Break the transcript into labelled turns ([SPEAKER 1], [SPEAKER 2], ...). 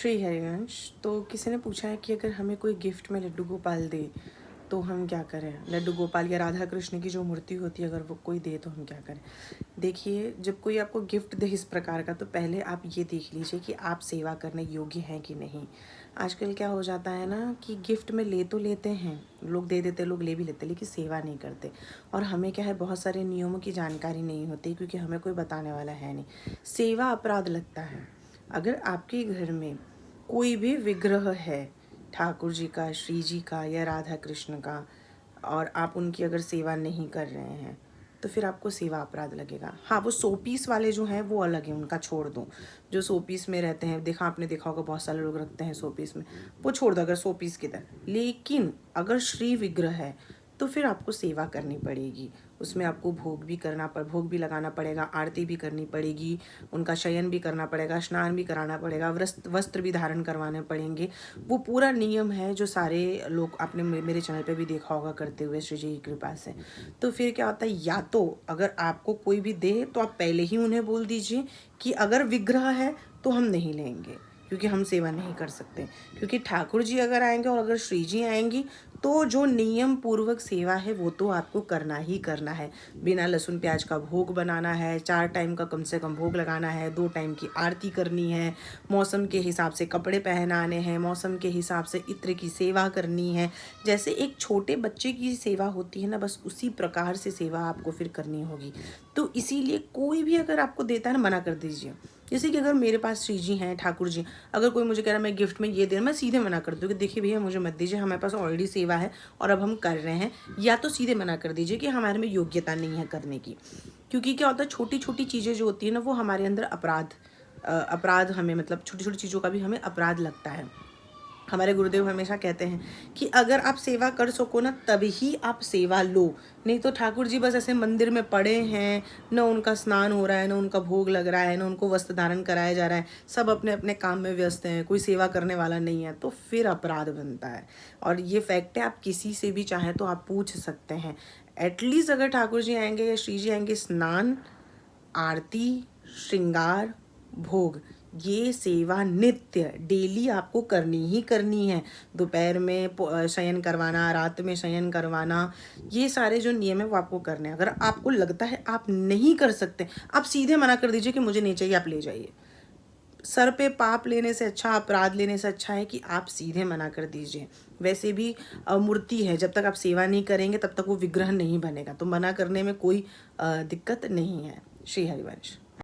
[SPEAKER 1] श्री हरिवंश। तो किसी ने पूछा है कि अगर हमें कोई गिफ्ट में लड्डू गोपाल दे तो हम क्या करें। लड्डू गोपाल या राधा कृष्ण की जो मूर्ति होती है अगर वो कोई दे तो हम क्या करें। देखिए, जब कोई आपको गिफ्ट दे इस प्रकार का तो पहले आप ये देख लीजिए कि आप सेवा करने योग्य हैं कि नहीं। आजकल क्या हो जाता है ना कि गिफ्ट में ले तो लेते हैं लोग, दे देते लोग, ले भी लेते, लेकिन सेवा नहीं करते। और हमें क्या है, बहुत सारे नियमों की जानकारी नहीं होती क्योंकि हमें कोई बताने वाला है नहीं। सेवा अपराध लगता है। अगर आपके घर में कोई भी विग्रह है, ठाकुर जी का, श्री जी का या राधा कृष्ण का, और आप उनकी अगर सेवा नहीं कर रहे हैं तो फिर आपको सेवा अपराध लगेगा। हाँ, वो 100 पीस वाले जो हैं वो अलग है, उनका छोड़ दो। जो 100 पीस में रहते हैं, देखा आपने, देखा होगा बहुत सारे लोग रखते हैं 100 पीस में, वो छोड़ दो अगर 100 पीस की तरह। लेकिन अगर श्री विग्रह है तो फिर आपको सेवा करनी पड़ेगी। उसमें आपको भोग भी लगाना पड़ेगा, आरती भी करनी पड़ेगी, उनका शयन भी करना पड़ेगा, स्नान भी कराना पड़ेगा, वस्त्र भी धारण करवाने पड़ेंगे। वो पूरा नियम है जो सारे लोग आपने मेरे चैनल पे भी देखा होगा करते हुए श्री जी की कृपा से। तो फिर क्या होता है, या तो अगर आपको कोई भी दे तो आप पहले ही उन्हें बोल दीजिए कि अगर विग्रह है तो हम नहीं लेंगे क्योंकि हम सेवा नहीं कर सकते। क्योंकि ठाकुर जी अगर आएंगे और अगर श्री जी आएंगी तो जो नियम पूर्वक सेवा है वो तो आपको करना ही करना है। बिना लहसुन प्याज का भोग बनाना है, 4 टाइम का कम से कम भोग लगाना है, 2 टाइम की आरती करनी है, मौसम के हिसाब से कपड़े पहनाने हैं, मौसम के हिसाब से इत्र की सेवा करनी है। जैसे एक छोटे बच्चे की सेवा होती है ना, बस उसी प्रकार से सेवा आपको फिर करनी होगी। तो इसीलिए कोई भी अगर आपको देता है ना, मना कर दीजिए। जैसे कि अगर मेरे पास श्री जी हैं, ठाकुर जी, अगर कोई मुझे कह रहा है मैं गिफ्ट में ये दे रहा, मैं सीधे मना कर दूँ कि देखिए भैया मुझे मत दीजिए, हमारे पास ऑलरेडी सेवा है और अब हम कर रहे हैं। या तो सीधे मना कर दीजिए कि हमारे में योग्यता नहीं है करने की। क्योंकि क्या होता है, छोटी छोटी चीज़ें जो होती है ना वो हमारे अंदर अपराध हमें, मतलब छोटी छोटी चीज़ों का भी हमें अपराध लगता है। हमारे गुरुदेव हमेशा कहते हैं कि अगर आप सेवा कर सको ना तभी आप सेवा लो। नहीं तो ठाकुर जी बस ऐसे मंदिर में पड़े हैं, न उनका स्नान हो रहा है, न उनका भोग लग रहा है, न उनको वस्त्र धारण कराया जा रहा है, सब अपने अपने काम में व्यस्त हैं, कोई सेवा करने वाला नहीं है, तो फिर अपराध बनता है। और ये फैक्ट है, आप किसी से भी चाहें तो आप पूछ सकते हैं। एटलीस्ट अगर ठाकुर जी आएंगे या श्री जी आएंगे, स्नान, आरती, श्रृंगार, भोग, ये सेवा नित्य डेली आपको करनी ही करनी है। दोपहर में शयन करवाना, रात में शयन करवाना, ये सारे जो नियम है वो आपको करने हैं। अगर आपको लगता है आप नहीं कर सकते, आप सीधे मना कर दीजिए कि मुझे नहीं चाहिए, आप ले जाइए। सर पे पाप लेने से अच्छा, अपराध लेने से अच्छा है कि आप सीधे मना कर दीजिए। वैसे भी मूर्ति है, जब तक आप सेवा नहीं करेंगे तब तक वो विग्रह नहीं बनेगा, तो मना करने में कोई दिक्कत नहीं है। श्री हरिवंश।